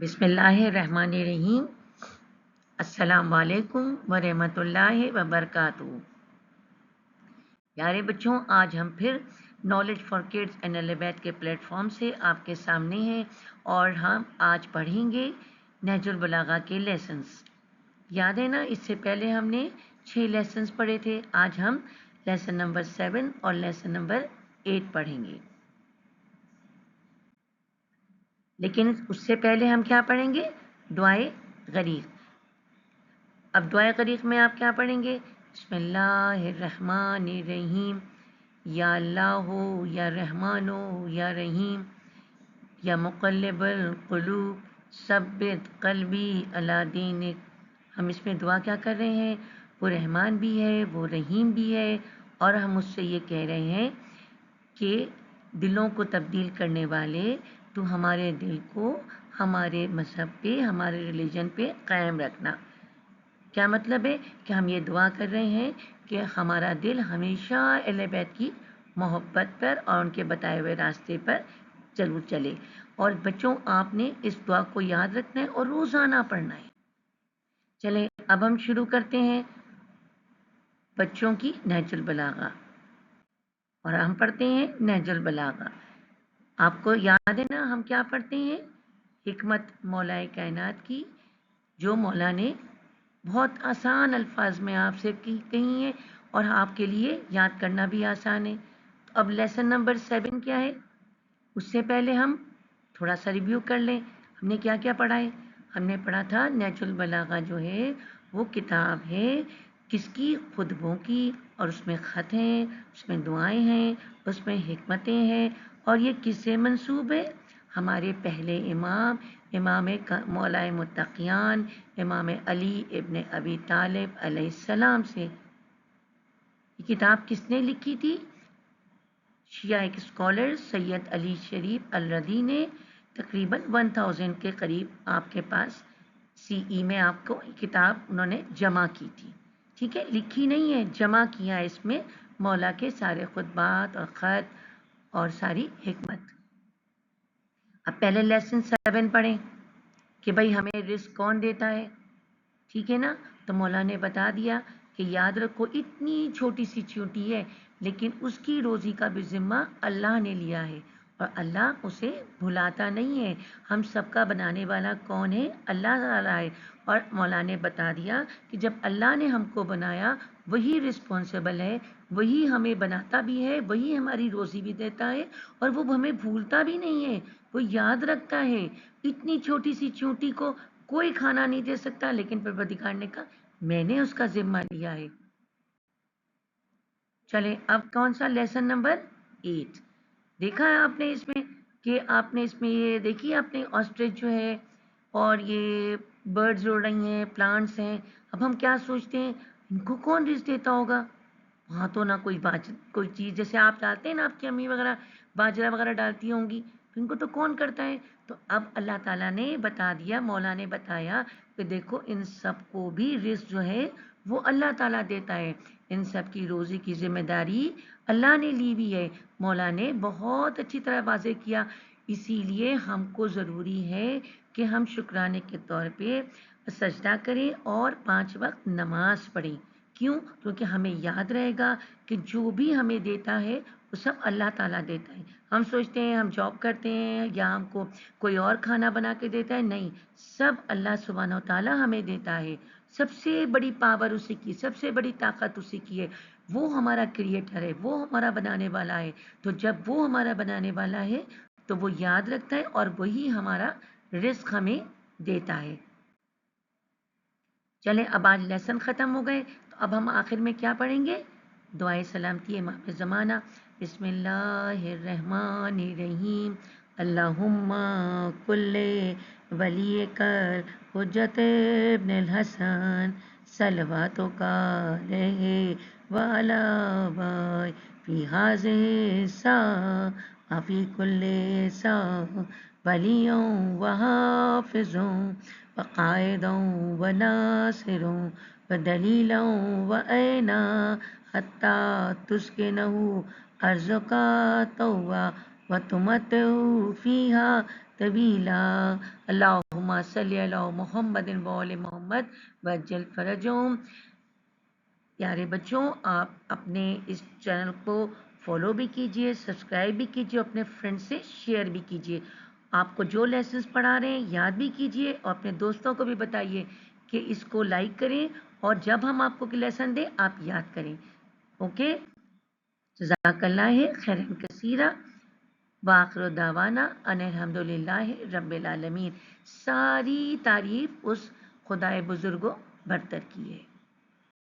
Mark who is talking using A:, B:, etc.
A: بسم اللہ الرحمن الرحیم۔ السلام علیکم ورحمۃ اللہ وبرکاتہ۔ پیارے بچوں، آج ہم پھر نالج فار کڈس اینڈ الفابیت کے پلیٹ فارم سے آپ کے سامنے ہیں اور ہم آج پڑھیں گے نہج البلاغہ کے لیسنس۔ یاد ہے نا، اس سے پہلے ہم نے 6 لیسنس پڑھے تھے۔ آج ہم لیسن نمبر 7 اور لیسن نمبر 8 پڑھیں گے، لیکن اس سے پہلے ہم کیا پڑھیں گے؟ دعائے غریق۔ اب دعائے غریق میں آپ کیا پڑھیں گے؟ بسم اللہ الرحمن الرحیم، یا اللہ ہو یا رحمان ہو یا رحیم، یا مقلب القلوب ثبت قلبی علی دینک۔ ہم اس میں دعا کیا کر رہے ہیں؟ وہ رحمان بھی ہے، وہ رحیم بھی ہے، اور ہم اس سے یہ کہہ رہے ہیں کہ دلوں کو تبدیل کرنے والے، تو ہمارے دل کو ہمارے مذہب پہ، ہمارے ریلیجن پہ قائم رکھنا۔ کیا مطلب ہے؟ کہ ہم یہ دعا کر رہے ہیں کہ ہمارا دل ہمیشہ اہل بیت کی محبت پر اور ان کے بتائے ہوئے راستے پر ضرور چلے۔ اور بچوں، آپ نے اس دعا کو یاد رکھنا ہے اور روزانہ پڑھنا ہے۔ چلیں اب ہم شروع کرتے ہیں بچوں کی نہج البلاغہ، اور ہم پڑھتے ہیں نہج البلاغہ۔ آپ کو یاد ہے نا ہم کیا پڑھتے ہیں؟ حکمت مولا کائنات کی، جو مولا نے بہت آسان الفاظ میں آپ سے کہی ہیں اور آپ کے لیے یاد کرنا بھی آسان ہے۔ تو اب لیسن نمبر 7 کیا ہے؟ اس سے پہلے ہم تھوڑا سا ریویو کر لیں، ہم نے کیا کیا پڑھا ہے؟ ہم نے پڑھا تھا نہج البلاغہ جو ہے وہ کتاب ہے کس کی؟ خطبوں کی، اور اس میں خط ہیں، اس میں دعائیں ہیں، اس میں حکمتیں ہیں، اور یہ کس سے منسوب ہے؟ ہمارے پہلے امام مولا متقیان امام علی ابن ابی طالب علیہ السلام سے۔ یہ کتاب کس نے لکھی تھی؟ شیعہ اسکالر سید علی شریف الردی نے تقریباً 1000 کے قریب آپ کے پاس CE میں آپ کو کتاب انہوں نے جمع کی تھی۔ ٹھیک ہے، لکھی نہیں ہے، جمع کیا ہے اس میں مولا کے سارے خطبات اور خط اور ساری حکمت۔ اب پہلے لیسن 7 پڑھیں کہ بھائی ہمیں رزق کون دیتا ہے؟ ٹھیک ہے نا، تو مولا نے بتا دیا کہ یاد رکھو اتنی چھوٹی سی چیونٹی ہے، لیکن اس کی روزی کا بھی ذمہ اللہ نے لیا ہے، اور اللہ اسے بھلاتا نہیں ہے۔ ہم سب کا بنانے والا کون ہے؟ اللہ تعالیٰ ہے۔ اور مولا نے بتا دیا کہ جب اللہ نے ہم کو بنایا وہی رسپانسیبل ہے، وہی ہمیں بناتا بھی ہے، وہی ہماری روزی بھی دیتا ہے، اور وہ ہمیں بھولتا بھی نہیں ہے، وہ یاد رکھتا ہے۔ اتنی چھوٹی سی چیونٹی کو کوئی کھانا نہیں دے سکتا، لیکن پروردگار نے کہا میں نے اس کا ذمہ لیا ہے۔ چلیں اب کون سا؟ لیسن نمبر 8 دیکھا ہے آپ نے اس میں کہ آپ نے اس میں یہ دیکھی آپ نے آسٹرچ جو ہے اور یہ برڈز اڑ رہی ہیں، پلانٹس ہیں۔ اب ہم کیا سوچتے ہیں ان کو کون رزق دیتا ہوگا؟ وہاں تو نہ کوئی چیز، جیسے آپ ڈالتے ہیں نا، آپ کی امی وغیرہ باجرہ وغیرہ ڈالتی ہوں گی، ان کو تو کون کرتا ہے؟ تو اب اللہ تعالیٰ نے بتا دیا، مولا نے بتایا کہ دیکھو ان سب کو بھی رزق جو ہے وہ اللہ تعالیٰ دیتا ہے، ان سب کی روزی کی ذمہ داری اللہ نے لی ہوئی ہے۔ مولا نے بہت اچھی طرح واضح کیا، اسی لیے ہم کو ضروری ہے کہ ہم شکرانے کے طور پہ سجدہ کریں اور 5 وقت نماز پڑھیں۔ کیوں؟ کیونکہ ہمیں یاد رہے گا کہ جو بھی ہمیں دیتا ہے وہ سب اللہ تعالیٰ دیتا ہے۔ ہم سوچتے ہیں ہم جاب کرتے ہیں یا ہم کو کوئی اور کھانا بنا کے دیتا ہے، نہیں، سب اللہ سبحانہ و تعالیٰ ہمیں دیتا ہے۔ سب سے بڑی پاور اسی کی، سب سے بڑی طاقت اسی کی ہے۔ وہ ہمارا کریٹر ہے، وہ ہمارا بنانے والا ہے۔ تو جب وہ ہمارا بنانے والا ہے تو وہ یاد رکھتا ہے اور وہی ہمارا رزق ہمیں دیتا ہے۔ چلیں اب آج لیسن ختم ہو گئے، تو اب ہم آخر میں کیا پڑھیں گے؟ دعائے سلامتی امام زمانہ۔ بسم اللہ الرحمن الرحیم، اللہم کل ولی کر حجت ابن الحسن صلواتک علیہ وعلی آبائہ فی ہذہ الساعۃ فی کل ساعۃ ولی و حافظ وقائد وناصر ودلیل وعینا حتی تسکنہ ارضک طوعا وتمتع فیہا طویلا اللہم صلی علی محمد و آل محمد وجل فرجہم۔ پیارے بچوں، آپ اپنے اس چینل کو فالو بھی کیجئے، سبسکرائب بھی کیجئے، اپنے فرینڈ سے شیئر بھی کیجئے۔ آپ کو جو لیسنز پڑھا رہے ہیں یاد بھی کیجئے اور اپنے دوستوں کو بھی بتائیے کہ اس کو لائک کریں، اور جب ہم آپ کو لیسن دیں آپ یاد کریں۔ اوکے، جزاک اللہ خیرن کثیرہ، وآخر دعوانا ان الحمدللہ رب العالمین۔ ساری تعریف اس خدائے بزرگ و برتر کی ہے۔